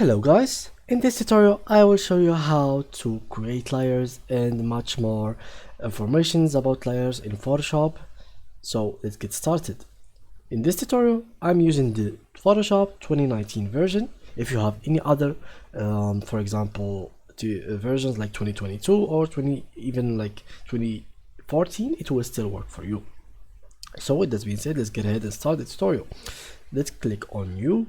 Hello guys, in this tutorial I will show you how to create layers and much more informations about layers in Photoshop. So let's get started. In this tutorial I'm using the Photoshop 2019 version. If you have any other for example versions like 2022 or 20 even like 2014, it will still work for you. So with that being said, let's get ahead and start the tutorial. Let's click on new,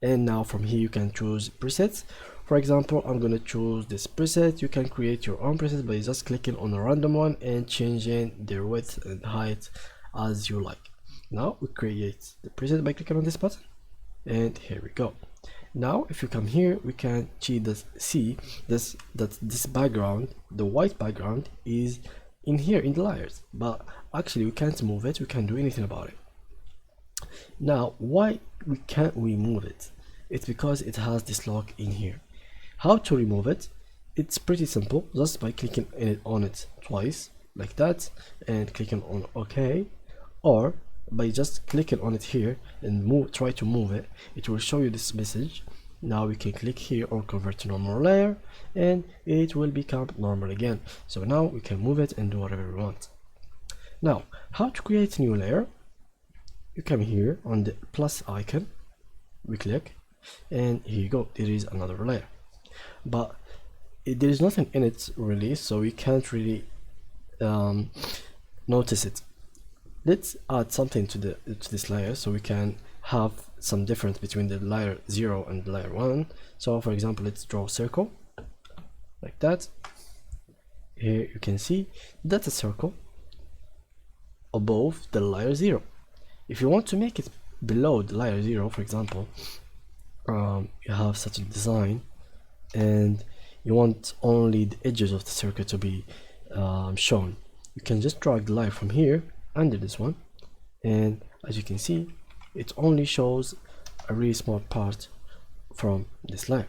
and now from here you can choose presets. For example, I'm gonna choose this preset. You can create your own preset by just clicking on a random one and changing their width and height as you like. Now we create the preset by clicking on this button, and here we go. Now if you come here, we can see that this background, the white background, is in here in the layers, but actually we can't move it, we can't do anything about it. Now why can't we move it? It's because it has this lock in here. How to remove it? It's pretty simple, just by clicking on it twice like that and clicking on OK, or by just clicking on it here and try to move it. It will show you this message. Now we can click here or convert to normal layer and it will become normal again. So now we can move it and do whatever we want. Now how to create a new layer? You come here on the plus icon, we click, and here you go, there is another layer, but there is nothing in it really, so we can't really notice it. Let's add something to this layer so we can have some difference between the layer 0 and the layer 1. So for example, let's draw a circle like that. Here you can see that's a circle above the layer 0. If you want to make it below the layer 0, for example, you have such a design and you want only the edges of the circle to be shown, you can just drag the layer from here under this one, and as you can see, it only shows a really small part from this layer.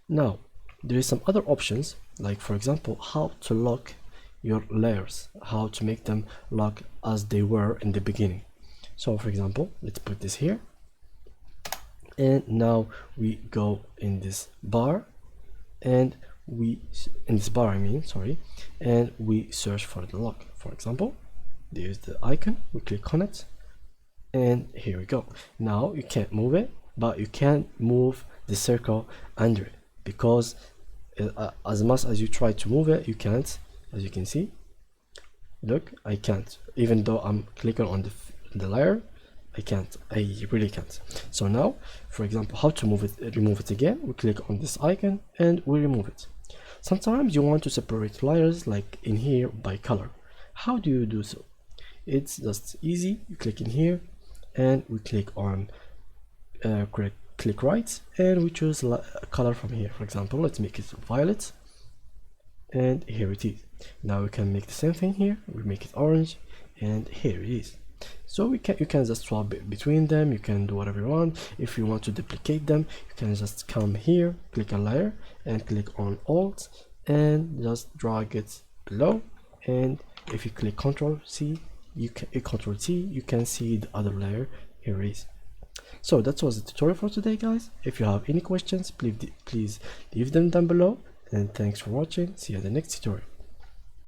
Now there is some other options, like for example how to lock your layers, how to make them lock as they were in the beginning. So for example, let's put this here, and now we go in this bar, and and we search for the lock. For example, there's the icon, we click on it, and here we go. Now you can't move it, but you can move the circle under it, because as much as you try to move it, you can't. As you can see, look, I can't, even though I'm clicking on the layer, I really can't. So now, for example, how to remove it again, we click on this icon and we remove it. Sometimes you want to separate layers, like in here, by color. How do you do so? It's just easy. You click in here and we click on click right, and we choose a color from here. For example, let's make it violet, and here it is. Now we can make the same thing here, we make it orange, and here it is. So you can just swap between them, you can do whatever you want. If you want to duplicate them, you can just come here, click on layer, and click on alt, and just drag it below. And if you click Ctrl C, Ctrl T, you can see the other layer. Here it is. So that was the tutorial for today, guys. If you have any questions, please leave them down below, and thanks for watching. See you in the next tutorial.